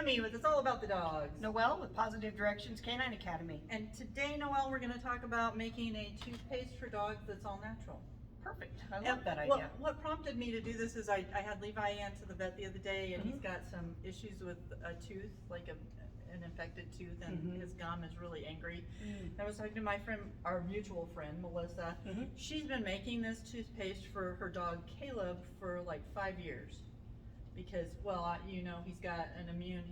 Tammy with It's All About the Dogs. Noelle with Positive Directions Canine Academy. And today, Noelle, we're going to talk about making a toothpaste for dogs that's all natural. Perfect. I love that idea. What prompted me to do this is I had Levi in to the vet the other day, and he's got some issues with a tooth, like an infected tooth, and his gum is really angry. I was talking to my friend, our mutual friend, Melissa. She's been making this toothpaste for her dog, Caleb, for like 5 years. Because, well, you know, he's got an immune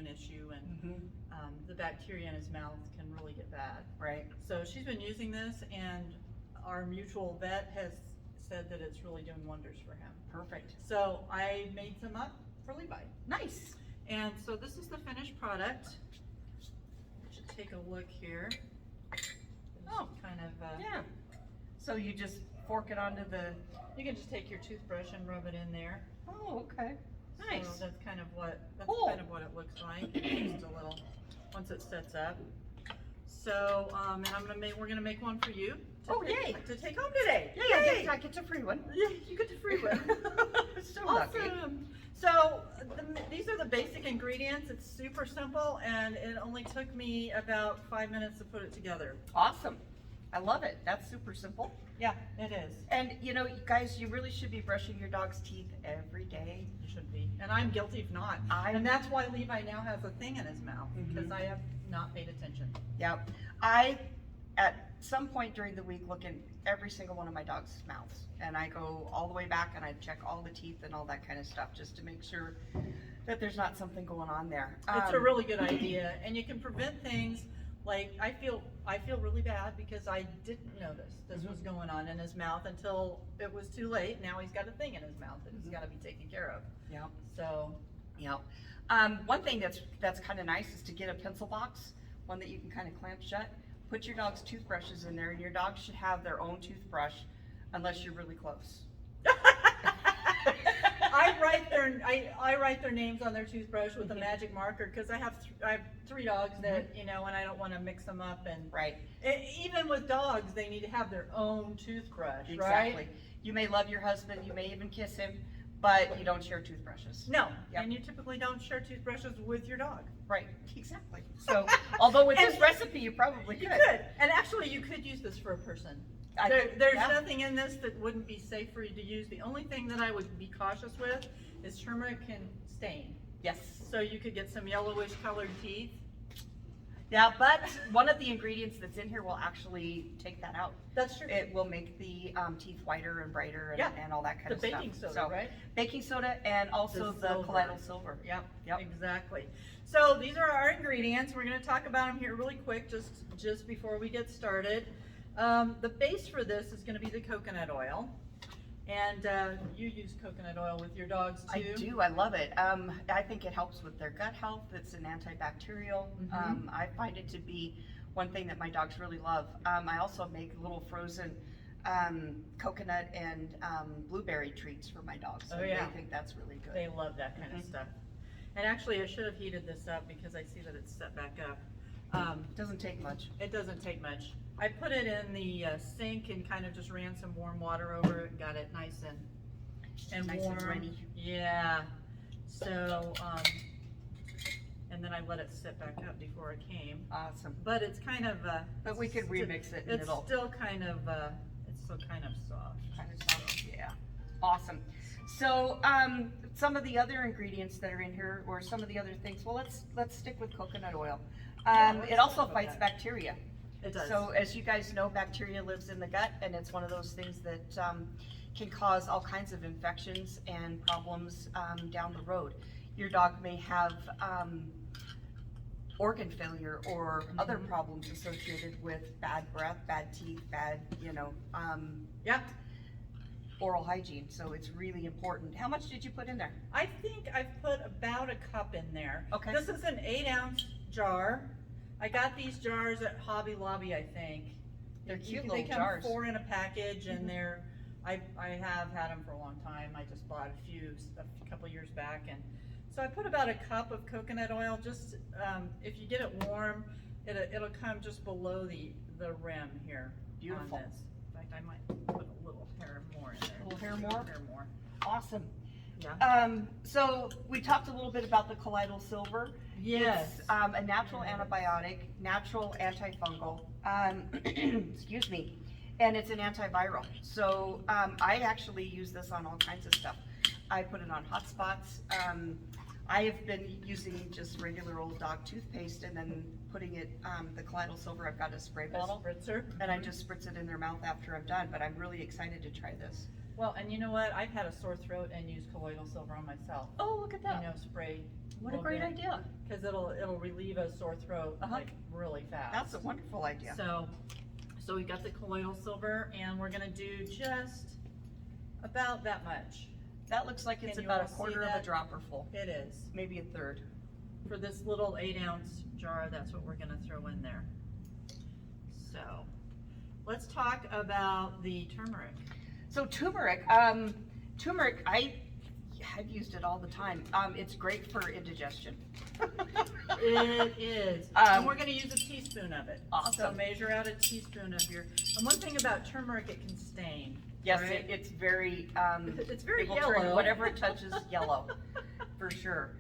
issue, and the bacteria in his mouth can really get bad. Right. So she's been using this, and our mutual vet has said that it's really doing wonders for him. Perfect. So I made some up for Levi. Nice. And so this is the finished product. You should take a look here. Oh, kind of. Yeah. So you just fork it onto the. You can just take your toothbrush and rub it in there. Oh, okay. Nice. So that's kind of what Cool. kind of what it looks like. Just a little once it sets up. So and we're gonna make one for you. Yay! To take home today. Yay! I get a free one. Yeah, you get the free one. So lucky. Awesome. So these are the basic ingredients. It's super simple, and it only took me about 5 minutes to put it together. Awesome. I love it. That's super simple. Yeah, it is. And you know, guys, you really should be brushing your dog's teeth every day. You should be. And I'm guilty if not. And that's why Levi now has a thing in his mouth, because I have not paid attention. Yeah. I, at some point during the week, look in every single one of my dog's mouths. And I go all the way back and I check all the teeth and all that kind of stuff just to make sure that there's not something going on there. It's a really good idea. And you can prevent things like, I feel really bad because I didn't notice this was going on in his mouth until it was too late. Now he's got a thing in his mouth that he's got to be taken care of. Yeah. So, yeah. One thing that's kind of nice is to get a pencil box, one that you can kind of clamp shut. Put your dog's toothbrushes in there, and your dog should have their own toothbrush, unless you're really close. I write their names on their toothbrush with a magic marker because I have 3 dogs that and I don't want to mix them up. And even with dogs, they need to have their own toothbrush. Exactly. Right? You may love your husband, you may even kiss him, but you don't share toothbrushes. No, and you typically don't share toothbrushes with your dog. Right, exactly. So, although with this recipe, you probably could. You could, and actually you could use this for a person. There's nothing in this that wouldn't be safe for you to use. The only thing that I would be cautious with is turmeric can stain. Yes. So you could get some yellowish colored teeth. Yeah, but one of the ingredients that's in here will actually take that out. That's true. It will make the teeth whiter and brighter and all that kind of stuff. The baking soda, right? Baking soda and also the colloidal silver. Yep, exactly. So these are our ingredients. We're going to talk about them here really quick, just before we get started. The base for this is going to be the coconut oil. And you use coconut oil with your dogs too? I do. I love it. I think it helps with their gut health. It's an antibacterial. I find it to be one thing that my dogs really love. I also make little frozen coconut and blueberry treats for my dogs. Oh yeah. They think that's really good. They love that kind of stuff. And actually I should have heated this up because I see that it's set back up. It doesn't take much. It doesn't take much. I put it in the sink and kind of just ran some warm water over it and got it nice and nice warm. And runny. Yeah. So, and then I let it sit back up before it came. Awesome. But it's kind of but we could remix it. It's still kind of soft. Kind of soft. Yeah. Awesome. So some of the other ingredients that are in here, or some of the other things. Well, let's stick with coconut oil. It also fights bacteria. It does. So as you guys know, bacteria lives in the gut, and it's one of those things that can cause all kinds of infections and problems down the road. Your dog may have organ failure or other problems associated with bad breath, bad teeth, bad, oral hygiene. So it's really important. How much did you put in there? I think I've put about a cup in there. Okay. This is an 8-ounce jar. I got these jars at Hobby Lobby, I think. They're cute little jars. They come 4 in a package, and I have had them for a long time. I just bought a couple years back, and so I put about a cup of coconut oil. Just if you get it warm, it'll come just below the rim here. Beautiful. On this. In fact, I might put a little hair more in there. A little hair more? Hair more. Awesome. Yeah. So we talked a little bit about the Colloidal Silver. Yes. It's a natural antibiotic, natural antifungal, excuse me, and it's an antiviral. So I actually use this on all kinds of stuff. I put it on hot spots. I have been using just regular old dog toothpaste and then putting it, the Colloidal Silver, I've got a spray bottle. Spritzer. And I just spritz it in their mouth after I'm done, but I'm really excited to try this. Well, and you know what? I've had a sore throat and used colloidal silver on myself. Oh, look at that. You know, spray. What a great idea. Because it'll relieve a sore throat like really fast. That's a wonderful idea. So we got the colloidal silver, and we're gonna do just about that much. That looks like it's Can you about all a see quarter of that? a dropper full, It is. maybe a third. For this little 8-ounce jar, that's what we're gonna throw in there. So, let's talk about the turmeric. So turmeric, turmeric, I've used it all the time. It's great for indigestion. It is. And we're gonna use a teaspoon of it. Awesome. So measure out a teaspoon of your, and one thing about turmeric, it can stain. Yes, right? it's very, It's very it will turn yellow. whatever it touches yellow, for sure.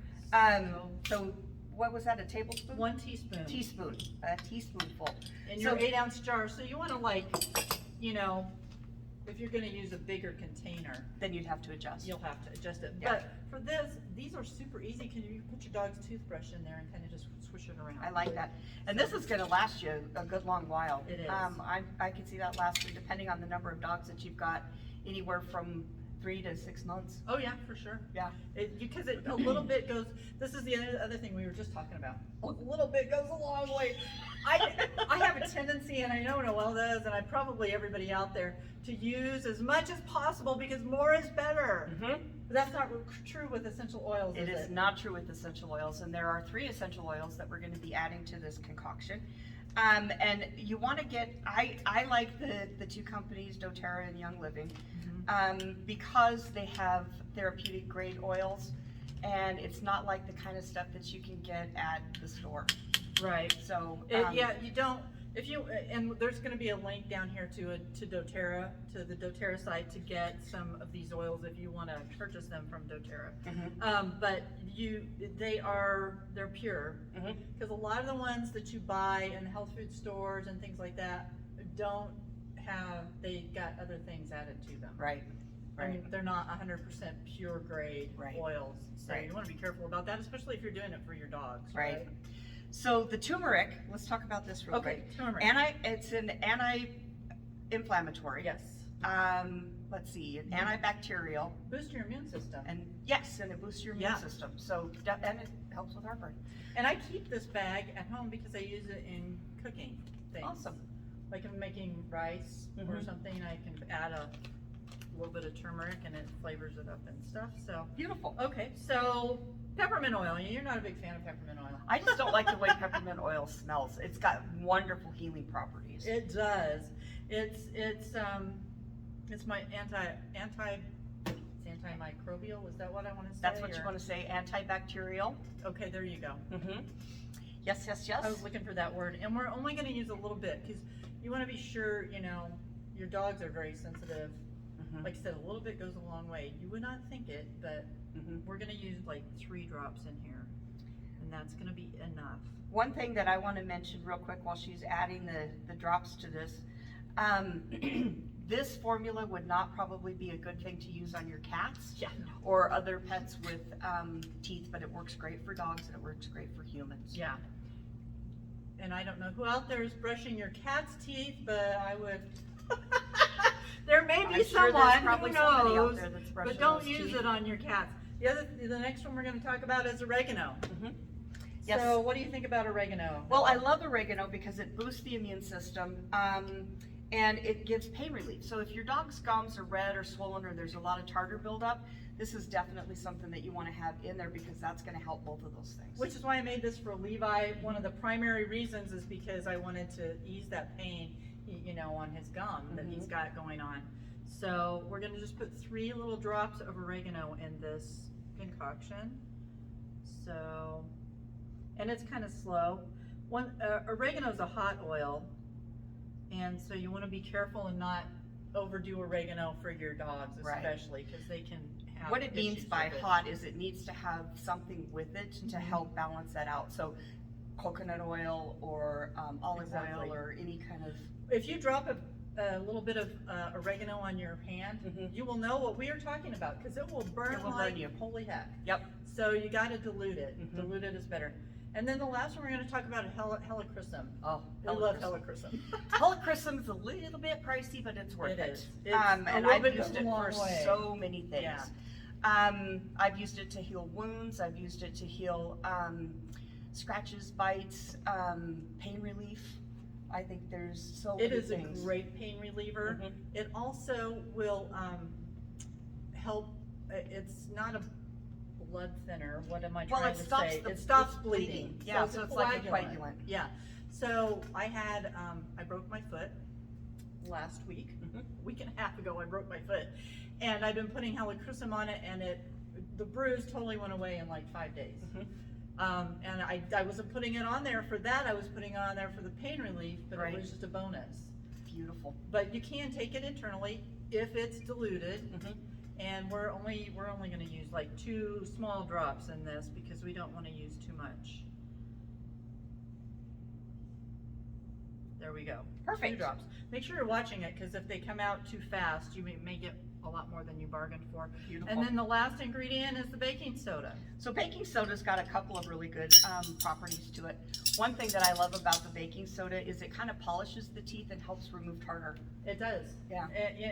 So what was that, a tablespoon? 1 teaspoon. Teaspoon, a teaspoonful. In your So- 8-ounce jar, so you wanna you know, if you're gonna use a bigger container, Then you'd have to adjust. you'll have to adjust it. Yeah. But for this, these are super easy, cause you put your dog's toothbrush in there and kinda just swish it around. I like that. And this is gonna last you a good long while. It is. I can see that lasting, depending on the number of dogs that you've got, anywhere from 3 to 6 months. Oh yeah, for sure. Yeah. Because a little bit goes, this is the other thing we were just talking about. A little bit goes a long way. I have a tendency, and I know Noelle does, and probably everybody out there, to use as much as possible because more is better. But that's not true with essential oils, It is is it? not true with essential oils, and there are 3 essential oils that we're gonna be adding to this concoction. And you wanna get, I like the 2 companies, doTerra and Young Living, because they have therapeutic grade oils, and it's not like the kind of stuff that you can get at the store. Right. So, Yeah, you don't, if you, and there's gonna be a link down here to doTerra, to the doTerra site to get some of these oils if you wanna purchase them from doTerra. But they're pure. Because a lot of the ones that you buy in health food stores and things like that they got other things added to them. Right. I mean, they're not 100% pure grade oils. So Right. you wanna be careful about that, especially if you're doing it for your dogs, Right. right? So the turmeric, let's talk about this real Okay, quick. turmeric. It's an anti-inflammatory. Yes. Let's see, an antibacterial, Boost your immune system. and yes, and it boosts your immune Yeah. system. So, and it helps with heartburn. And I keep this bag at home because I use it in cooking things. Awesome. Like if I'm making rice or something, I can add a little bit of turmeric and it flavors it up and stuff, so. Beautiful. Okay, so peppermint oil, you're not a big fan of peppermint oil. I just don't like the way peppermint oil smells. It's got wonderful healing properties. It does. It's my antimicrobial, is that what I wanna say? That's what you or- want to say, antibacterial. Okay, there you go. Yes, yes, I was yes. looking for that word, and we're only gonna use a little bit, cause you wanna be sure, your dogs are very sensitive. Like I said, a little bit goes a long way. You would not think it, but we're gonna use like 3 drops in here, and that's gonna be enough. One thing that I want to mention real quick while she's adding the drops to this, this formula would not probably be a good thing to use on your cats Yeah. or other pets with teeth, but it works great for dogs and it works great for humans. Yeah. And I don't know who out there is brushing your cat's teeth, but I would. There may be I'm sure someone, there's probably who somebody out knows, there that's brushing but don't those use teeth. it on your cats. The next one we're gonna talk about is oregano. Yes. So what do you think about oregano? Well, I love oregano because it boosts the immune system, and it gives pain relief. So if your dog's gums are red or swollen or there's a lot of tartar buildup, this is definitely something that you want to have in there because that's going to help both of those things. Which is why I made this for Levi. One of the primary reasons is because I wanted to ease that pain, on his gum that he's got going on. So we're gonna just put 3 little drops of oregano in this concoction. So, and it's kind of slow. Oregano is a hot oil, and so you want to be careful and not overdo oregano for your dogs, Right. especially because they can have What it means issues by with it. hot is it needs to have something with it to help balance that out. So coconut oil or olive Exactly. oil or any kind of, If you drop a little bit of oregano on your hand, you will know what we are talking about, because it will burn It will like burn you. holy heck. Yep. So you gotta dilute it. Dilute it is better. And then the last one we're gonna talk about is Helichrysum. Oh, We love Helichrysum. Helichrysum is a little bit pricey, but it's worth It it. is. It's And a little I've bit used goes a it long for way. so many things. Yeah. I've used it to heal wounds. I've used it to heal scratches, bites, pain relief. I think there's so many It is things. a great pain reliever. It also will help. It's not a blood thinner. What am I Well, trying it to stops say? the It stops bleeding. bleeding. Yeah, so it's like a coagulant. Yeah. So I had I broke my foot last week. A week and a half ago I broke my foot, and I've been putting Helichrysum on it, and the bruise totally went away in like 5 days. And I wasn't putting it on there for that. I was putting it on there for the pain relief, but Right. it was just a bonus. Beautiful. But you can take it internally if it's diluted, and we're only going to use like 2 small drops in this because we don't want to use too much. There we go. Perfect. 2 drops. Make sure you're watching it, because if they come out too fast, you may get a lot more than you bargained for. Beautiful. And then the last ingredient is the baking soda. So baking soda's got a couple of really good properties to it. One thing that I love about the baking soda is it kind of polishes the teeth and helps remove tartar. It does. Yeah.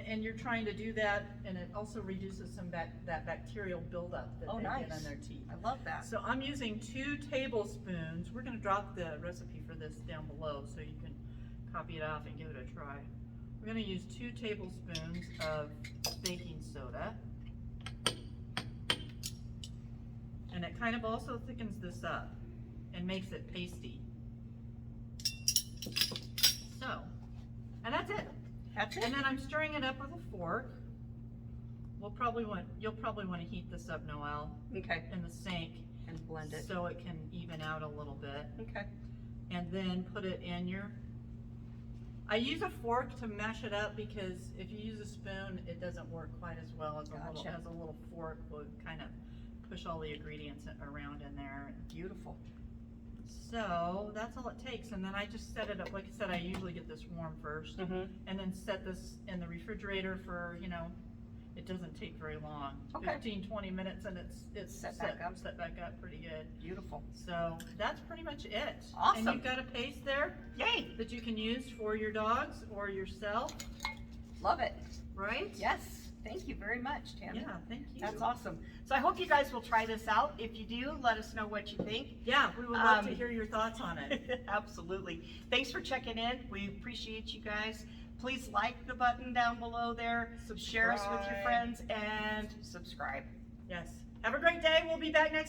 And you're trying to do that, and it also reduces some that bacterial buildup that they get on their teeth. I love that. So I'm using 2 tablespoons. We're gonna drop the recipe for this down below so you can copy it off and give it a try. We're gonna use 2 tablespoons of baking soda. And it kind of also thickens this up and makes it pasty. So, and that's it. That's it. And then I'm stirring it up with a fork. You'll probably want to heat this up, Noelle, Okay. in the sink, And blend it. so it can even out a little bit. Okay. And then put it in your, I use a fork to mash it up, because if you use a spoon, it doesn't work quite as well as Gotcha. a little fork will kind of push all the ingredients around in there. Beautiful. So that's all it takes, and then I just set it up. Like I said, I usually get this warm first, and then set this in the refrigerator for, it doesn't take very long. Okay. 15-20 minutes, and it's Set back up. set back up pretty good. Beautiful. So that's pretty much it. Awesome. And you've got a paste there Yay. that you can use for your dogs or yourself, Love it. right? Yes. Thank you very much, Tammy. Yeah, thank you. That's awesome. So I hope you guys will try this out. If you do, let us know what you think. Yeah, we would love to hear your thoughts on it. Absolutely. Thanks for checking in. We appreciate you guys. Please like the button down below there. Share us with your Subscribe. friends and subscribe. Yes. Have a great day. We'll be back next